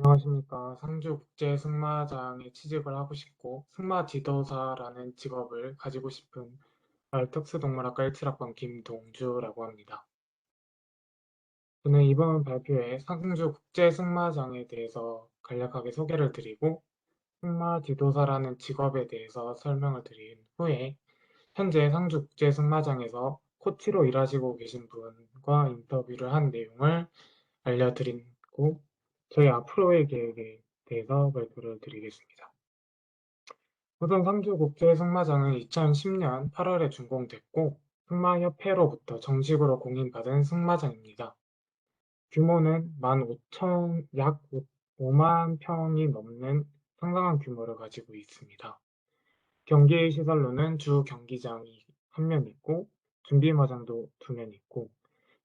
안녕하십니까. 상주 국제 승마장에 취직을 하고 싶고 승마 지도사라는 직업을 가지고 싶은 특수동물학과 17학번 김동주라고 합니다. 저는 이번 발표에 상주 국제 승마장에 대해서 간략하게 소개를 드리고 승마 지도사라는 직업에 대해서 설명을 드린 후에 현재 상주 국제 승마장에서 코치로 일하시고 계신 분과 인터뷰를 한 내용을 알려드리고 저희 앞으로의 계획에 대해서 발표를 드리겠습니다. 우선 상주국제 승마장은 2010년 8월에 준공됐고 승마협회로부터 정식으로 공인받은 승마장입니다. 규모는 약 5만 평이 넘는 상당한 규모를 가지고 있습니다. 경기 시설로는 주 경기장이 한 면 있고 준비마장도 2면 있고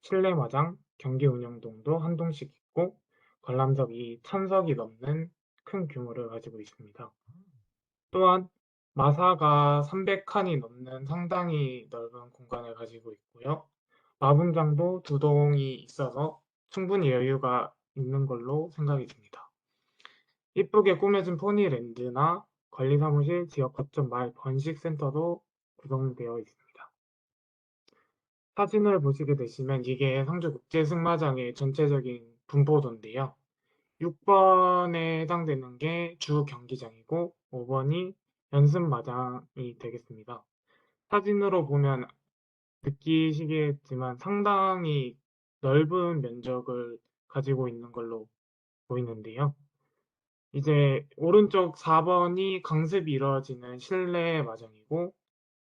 실내 마장, 경기 운영동도 한 동씩 있고 관람석이 1,000석이 넘는 큰 규모를 가지고 있습니다. 또한 마사가 300칸이 넘는 상당히 넓은 공간을 가지고 있고요. 마분장도 2동이 있어서 충분히 여유가 있는 걸로 생각이 듭니다. 이쁘게 꾸며진 포니랜드나 관리사무실, 지역 거점 말 번식센터도 구성되어 있습니다. 사진을 보시게 되시면 이게 상주국제승마장의 전체적인 분포도인데요. 6번에 해당되는 게 주 경기장이고 5번이 연습마장이 되겠습니다. 사진으로 보면 느끼시겠지만 상당히 넓은 면적을 가지고 있는 걸로 보이는데요. 이제 오른쪽 4번이 강습이 이루어지는 실내 마장이고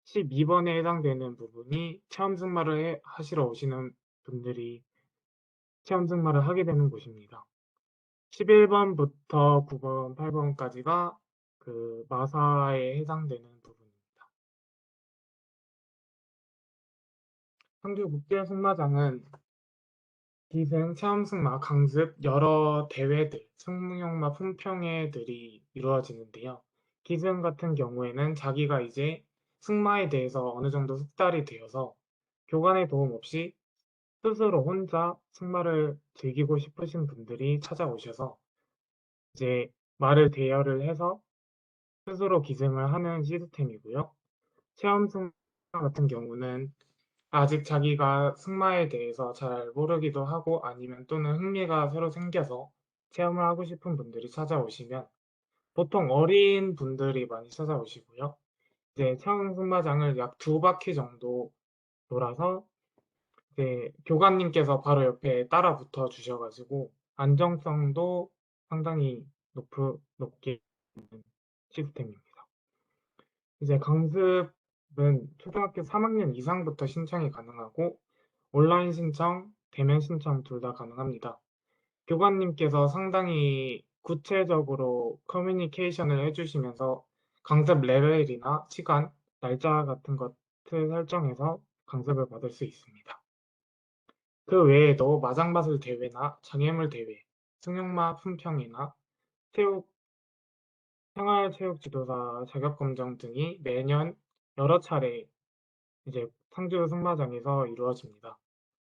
12번에 해당되는 부분이 체험 승마를 하시러 오시는 분들이 체험 승마를 하게 되는 곳입니다. 11번부터 9번, 8번까지가 그 마사에 해당되는 부분입니다. 상주 국제 승마장은 기승, 체험 승마, 강습, 여러 대회들, 승용마 품평회들이 이루어지는데요. 기승 같은 경우에는 자기가 이제 승마에 대해서 어느 정도 숙달이 되어서 교관의 도움 없이 스스로 혼자 승마를 즐기고 싶으신 분들이 찾아오셔서 이제 말을 대여를 해서 스스로 기승을 하는 시스템이고요. 체험 승마 같은 경우는 아직 자기가 승마에 대해서 잘 모르기도 하고 아니면 또는 흥미가 새로 생겨서 체험을 하고 싶은 분들이 찾아오시면 보통 어린 분들이 많이 찾아오시고요. 이제 체험 승마장을 약 2바퀴 정도 돌아서 이제 교관님께서 바로 옆에 따라 붙어 주셔가지고 안정성도 상당히 높게 있는 시스템입니다. 이제 강습은 초등학교 3학년 이상부터 신청이 가능하고 온라인 신청, 대면 신청 둘 다 가능합니다. 교관님께서 상당히 구체적으로 커뮤니케이션을 해주시면서 강습 레벨이나 시간, 날짜 같은 것을 설정해서 강습을 받을 수 있습니다. 그 외에도 마장마술 대회나 장애물 대회, 승용마 품평이나 체육, 생활체육 지도사 자격 검정 등이 매년 여러 차례 이제 상주 승마장에서 이루어집니다.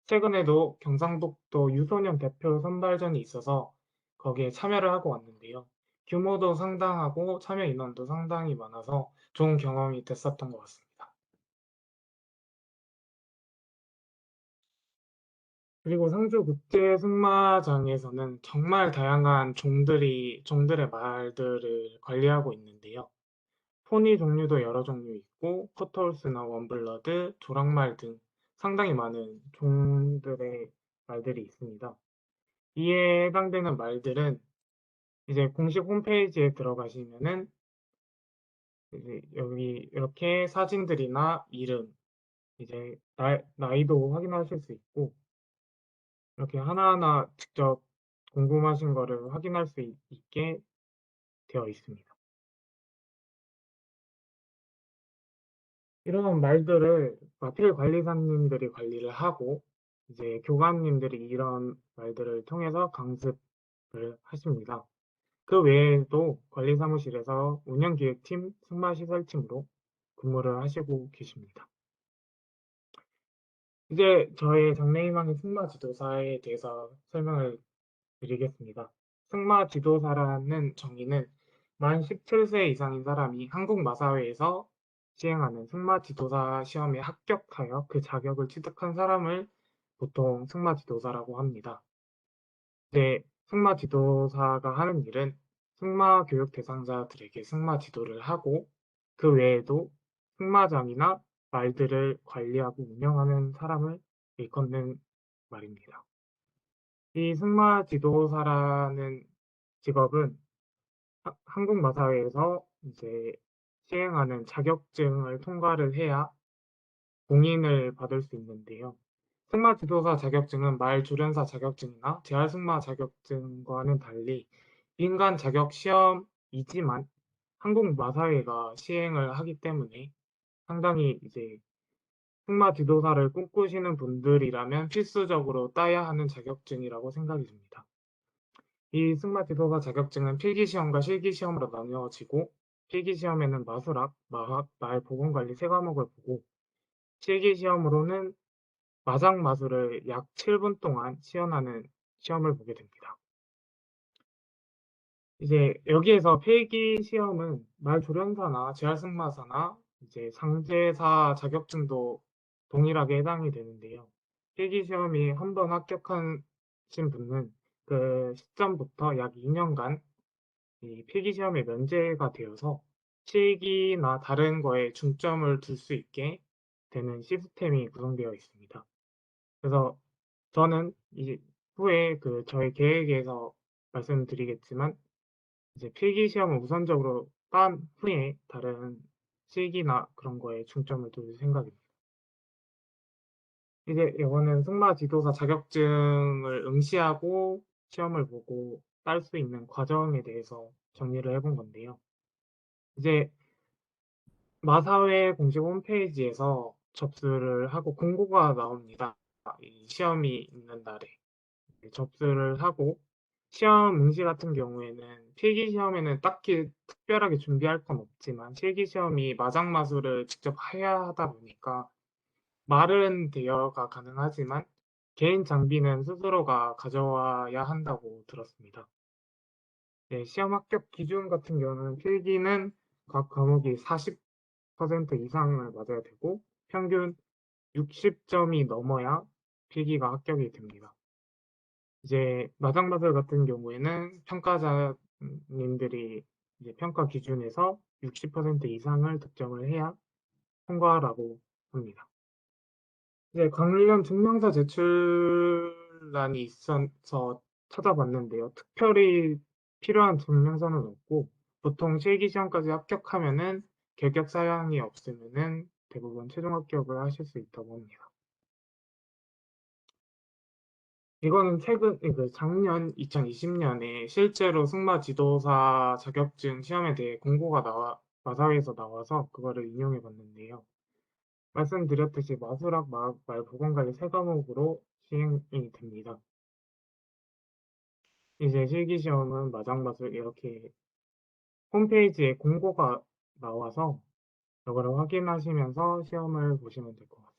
최근에도 경상북도 유소년 대표 선발전이 있어서 거기에 참여를 하고 왔는데요. 규모도 상당하고 참여 인원도 상당히 많아서 좋은 경험이 됐었던 것 같습니다. 그리고 상주 국제 승마장에서는 정말 다양한 종들의 말들을 관리하고 있는데요. 포니 종류도 여러 종류 있고 포터홀스나 원블러드, 조랑말 등 상당히 많은 종들의 말들이 있습니다. 이에 해당되는 말들은 이제 공식 홈페이지에 들어가시면은 이제 여기 이렇게 사진들이나 이름, 이제 나이도 확인하실 수 있고 이렇게 하나하나 직접 궁금하신 거를 확인할 수 있게 되어 있습니다. 이런 말들을 마필 관리사님들이 관리를 하고 이제 교관님들이 이런 말들을 통해서 강습을 하십니다. 그 외에도 관리사무실에서 운영기획팀, 승마시설팀으로 근무를 하시고 계십니다. 이제 저의 장래희망의 승마지도사에 대해서 설명을 드리겠습니다. 승마 지도사라는 정의는 만 17세 이상인 사람이 한국 마사회에서 시행하는 승마 지도사 시험에 합격하여 그 자격을 취득한 사람을 보통 승마 지도사라고 합니다. 네, 승마 지도사가 하는 일은 승마 교육 대상자들에게 승마 지도를 하고 그 외에도 승마장이나 말들을 관리하고 운영하는 사람을 일컫는 말입니다. 이 승마 지도사라는 직업은 한국 마사회에서 이제 시행하는 자격증을 통과를 해야 공인을 받을 수 있는데요. 승마 지도사 자격증은 말 조련사 자격증이나 재활 승마 자격증과는 달리 민간 자격 시험이지만 한국 마사회가 시행을 하기 때문에 상당히 이제 승마 지도사를 꿈꾸시는 분들이라면 필수적으로 따야 하는 자격증이라고 생각이 듭니다. 이 승마 지도사 자격증은 필기시험과 실기시험으로 나뉘어지고 필기시험에는 마술학, 마학, 말 보건관리 세 과목을 보고 실기시험으로는 마장마술을 약 7분 동안 시연하는 시험을 보게 됩니다. 이제 여기에서 필기시험은 말조련사나 재활승마사나 이제 상제사 자격증도 동일하게 해당이 되는데요. 필기시험이 한 번 합격하신 분은 그 시점부터 약 2년간 이 필기시험에 면제가 되어서 실기나 다른 거에 중점을 둘 수 있게 되는 시스템이 구성되어 있습니다. 그래서 저는 이제 후에 그 저의 계획에서 말씀드리겠지만 이제 필기시험을 우선적으로 딴 후에 다른 실기나 그런 거에 중점을 둘 생각입니다. 이제 이거는 승마 지도사 자격증을 응시하고 시험을 보고 딸 수 있는 과정에 대해서 정리를 해본 건데요. 이제 마사회 공식 홈페이지에서 접수를 하고 공고가 나옵니다. 이 시험이 있는 날에 접수를 하고 시험 응시 같은 경우에는 필기 시험에는 딱히 특별하게 준비할 건 없지만 실기 시험이 마장마술을 직접 해야 하다 보니까 말은 대여가 가능하지만 개인 장비는 스스로가 가져와야 한다고 들었습니다. 네, 시험 합격 기준 같은 경우는 필기는 각 과목이 40% 이상을 맞아야 되고 평균 60점이 넘어야 필기가 합격이 됩니다. 이제 마장마술 같은 경우에는 평가자님들이 이제 평가 기준에서 60% 이상을 득점을 해야 통과라고 합니다. 이제 관련 증명서 제출란이 있어서 찾아봤는데요. 특별히 필요한 증명서는 없고 보통 실기시험까지 합격하면은 결격 사항이 없으면은 대부분 최종 합격을 하실 수 있다고 합니다. 이거는 최근 그 작년 2020년에 실제로 승마 지도사 자격증 시험에 대해 공고가 마사회에서 나와서 그거를 인용해 봤는데요. 말씀드렸듯이 마술학, 마학, 말, 보건관리 세 과목으로 시행이 됩니다. 이제 실기시험은 마장마술 이렇게 홈페이지에 공고가 나와서 이거를 확인하시면서 시험을 보시면 될 것 같습니다.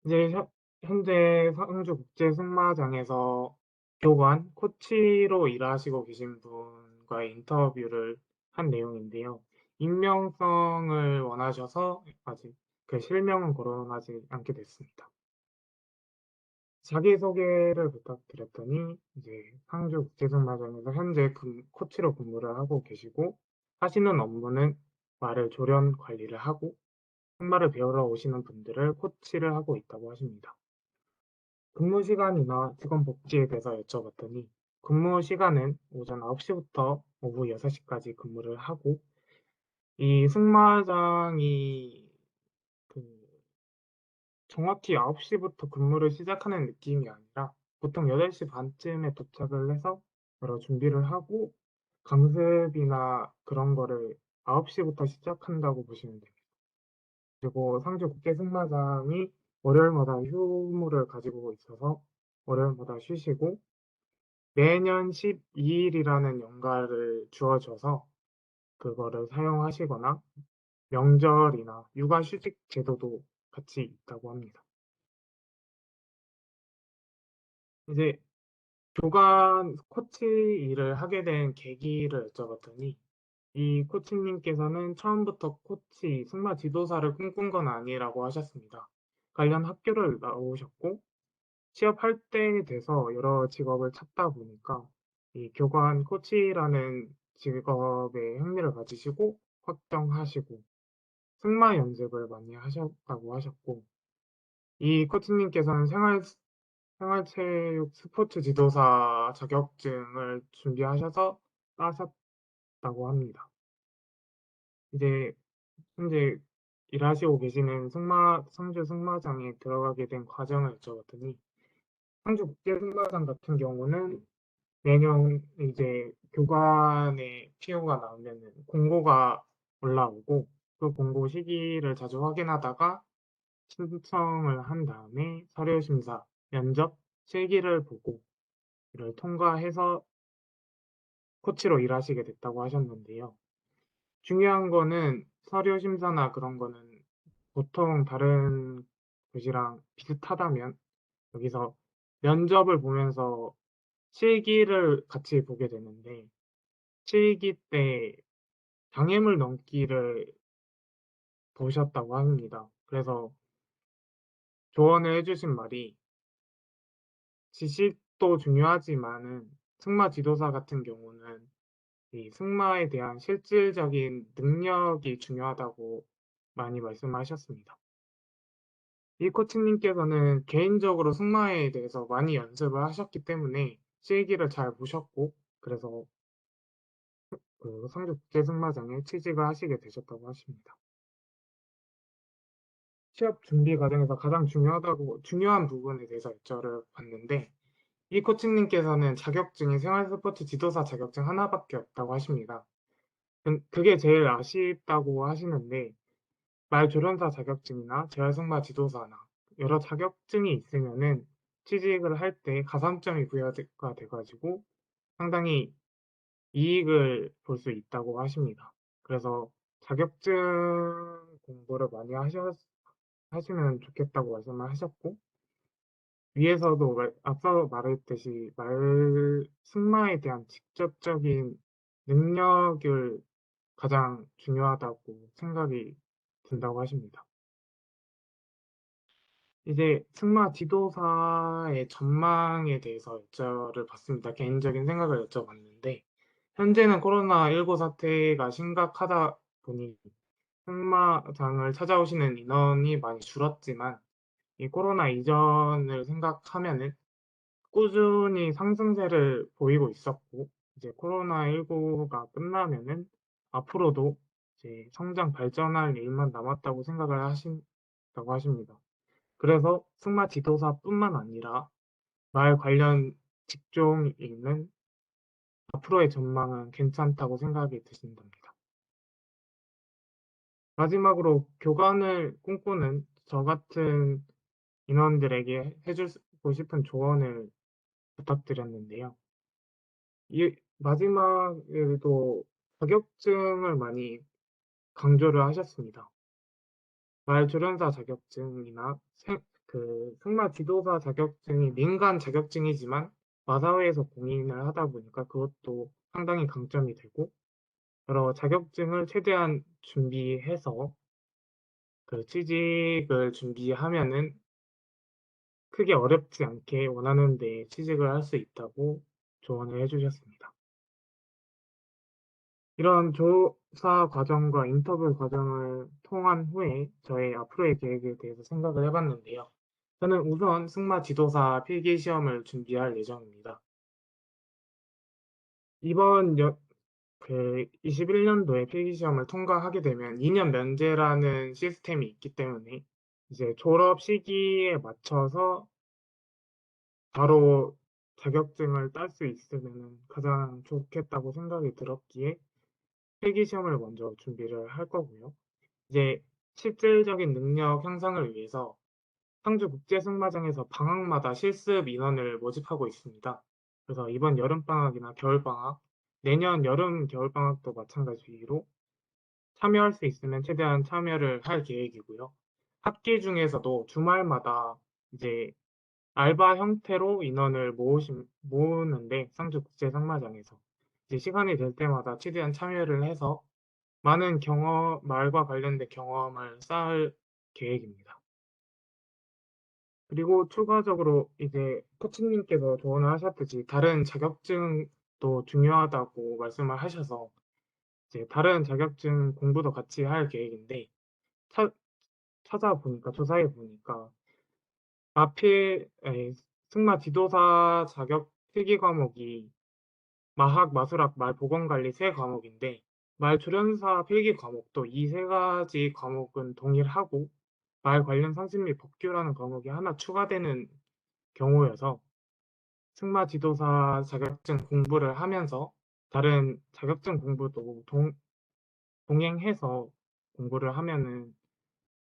이제 현재 상주국제승마장에서 교관, 코치로 일하시고 계신 분과의 인터뷰를 한 내용인데요. 익명성을 원하셔서 아직 그 실명은 거론하지 않게 됐습니다. 자기소개를 부탁드렸더니 이제 상주국제승마장에서 현재 코치로 근무를 하고 계시고 하시는 업무는 말을 조련 관리를 하고 승마를 배우러 오시는 분들을 코치를 하고 있다고 하십니다. 근무 시간이나 직원 복지에 대해서 여쭤봤더니 근무 시간은 오전 9시부터 오후 6시까지 근무를 하고 이 승마장이 그 정확히 9시부터 근무를 시작하는 느낌이 아니라 보통 8시 반쯤에 도착을 해서 여러 준비를 하고 강습이나 그런 거를 9시부터 시작한다고 보시면 됩니다. 그리고 상주 국제 승마장이 월요일마다 휴무를 가지고 있어서 월요일마다 쉬시고 매년 12일이라는 연가를 주어져서 그거를 사용하시거나 명절이나 육아휴직 제도도 같이 있다고 합니다. 이제 교관 코치 일을 하게 된 계기를 여쭤봤더니 이 코치님께서는 처음부터 코치, 승마 지도사를 꿈꾼 건 아니라고 하셨습니다. 관련 학교를 나오셨고 취업할 때 돼서 여러 직업을 찾다 보니까 이 교관 코치라는 직업에 흥미를 가지시고 확정하시고 승마 연습을 많이 하셨다고 하셨고 이 코치님께서는 생활체육 스포츠 지도사 자격증을 준비하셔서 따셨다고 합니다. 이제 현재 일하시고 계시는 상주 승마장에 들어가게 된 과정을 여쭤봤더니 상주 국제승마장 같은 경우는 매년 이제 교관의 PO가 나오면은 공고가 올라오고 그 공고 시기를 자주 확인하다가 신청을 한 다음에 서류 심사, 면접, 실기를 보고 이를 통과해서 코치로 일하시게 됐다고 하셨는데요. 중요한 거는 서류 심사나 그런 거는 보통 다른 곳이랑 비슷하다면 여기서 면접을 보면서 실기를 같이 보게 되는데 실기 때 장애물 넘기를 보셨다고 합니다. 그래서 조언을 해 주신 말이 지식도 중요하지만은 승마 지도사 같은 경우는 이 승마에 대한 실질적인 능력이 중요하다고 많이 말씀하셨습니다. 이 코치님께서는 개인적으로 승마에 대해서 많이 연습을 하셨기 때문에 실기를 잘 보셨고 그래서 그 상주 국제승마장에 취직을 하시게 되셨다고 하십니다. 취업 준비 과정에서 가장 중요한 부분에 대해서 여쭤봤는데 이 코치님께서는 자격증이 생활스포츠 지도사 자격증 하나밖에 없다고 하십니다. 그게 제일 아쉽다고 하시는데 말조련사 자격증이나 재활승마 지도사나 여러 자격증이 있으면은 취직을 할 때 가산점이 부여가 돼 가지고 상당히 이익을 볼 수 있다고 하십니다. 그래서 자격증 공부를 많이 하시면 좋겠다고 말씀을 하셨고 위에서도 앞서 말했듯이 승마에 대한 직접적인 능력을 가장 중요하다고 생각이 든다고 하십니다. 이제 승마 지도사의 전망에 대해서 여쭤봤습니다. 개인적인 생각을 여쭤봤는데 현재는 코로나19 사태가 심각하다 보니 승마장을 찾아오시는 인원이 많이 줄었지만 이 코로나 이전을 생각하면은 꾸준히 상승세를 보이고 있었고 이제 코로나19가 끝나면은 앞으로도 이제 성장 발전할 일만 남았다고 생각을 하신다고 하십니다. 그래서 승마 지도사뿐만 아니라 말 관련 직종이 있는 앞으로의 전망은 괜찮다고 생각이 드신답니다. 마지막으로 교관을 꿈꾸는 저 같은 인원들에게 해주고 싶은 조언을 부탁드렸는데요. 이 마지막에도 자격증을 많이 강조를 하셨습니다. 말조련사 자격증이나 승마 지도사 자격증이 민간 자격증이지만 마사회에서 공인을 하다 보니까 그것도 상당히 강점이 되고 여러 자격증을 최대한 준비해서 그 취직을 준비하면은 크게 어렵지 않게 원하는 데 취직을 할 수 있다고 조언을 해 주셨습니다. 이런 조사 과정과 인터뷰 과정을 통한 후에 저의 앞으로의 계획에 대해서 생각을 해 봤는데요. 저는 우선 승마 지도사 필기 시험을 준비할 예정입니다. 이번 21년도에 필기 시험을 통과하게 되면 2년 면제라는 시스템이 있기 때문에 이제 졸업 시기에 맞춰서 바로 자격증을 딸 수 있으면 가장 좋겠다고 생각이 들었기에 필기 시험을 먼저 준비를 할 거고요. 이제 실질적인 능력 향상을 위해서 상주 국제승마장에서 방학마다 실습 인원을 모집하고 있습니다. 그래서 이번 여름방학이나 겨울방학, 내년 여름 겨울방학도 마찬가지로 참여할 수 있으면 최대한 참여를 할 계획이고요. 학기 중에서도 주말마다 이제 알바 형태로 인원을 모으는데 상주 국제 상마장에서 이제 시간이 될 때마다 최대한 참여를 해서 많은 말과 관련된 경험을 쌓을 계획입니다. 그리고 추가적으로 이제 코치님께서 조언을 하셨듯이 다른 자격증도 중요하다고 말씀을 하셔서 이제 다른 자격증 공부도 같이 할 계획인데 찾 찾아보니까 조사해 보니까 마필 에 승마 지도사 자격 필기 과목이 마학, 마술학, 말 보건 관리 3 과목인데 말 조련사 필기 과목도 이 3 가지 과목은 동일하고 말 관련 상식 및 법규라는 과목이 하나 추가되는 경우여서 승마 지도사 자격증 공부를 하면서 다른 자격증 공부도 동행해서 공부를 하면은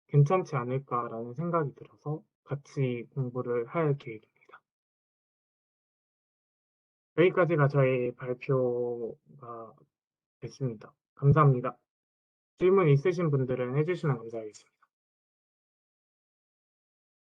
'괜찮지 않을까.'라는 생각이 들어서 같이 공부를 할 계획입니다. 여기까지가 저의 발표가 됐습니다. 감사합니다. 질문 있으신 분들은 해 주시면 감사하겠습니다.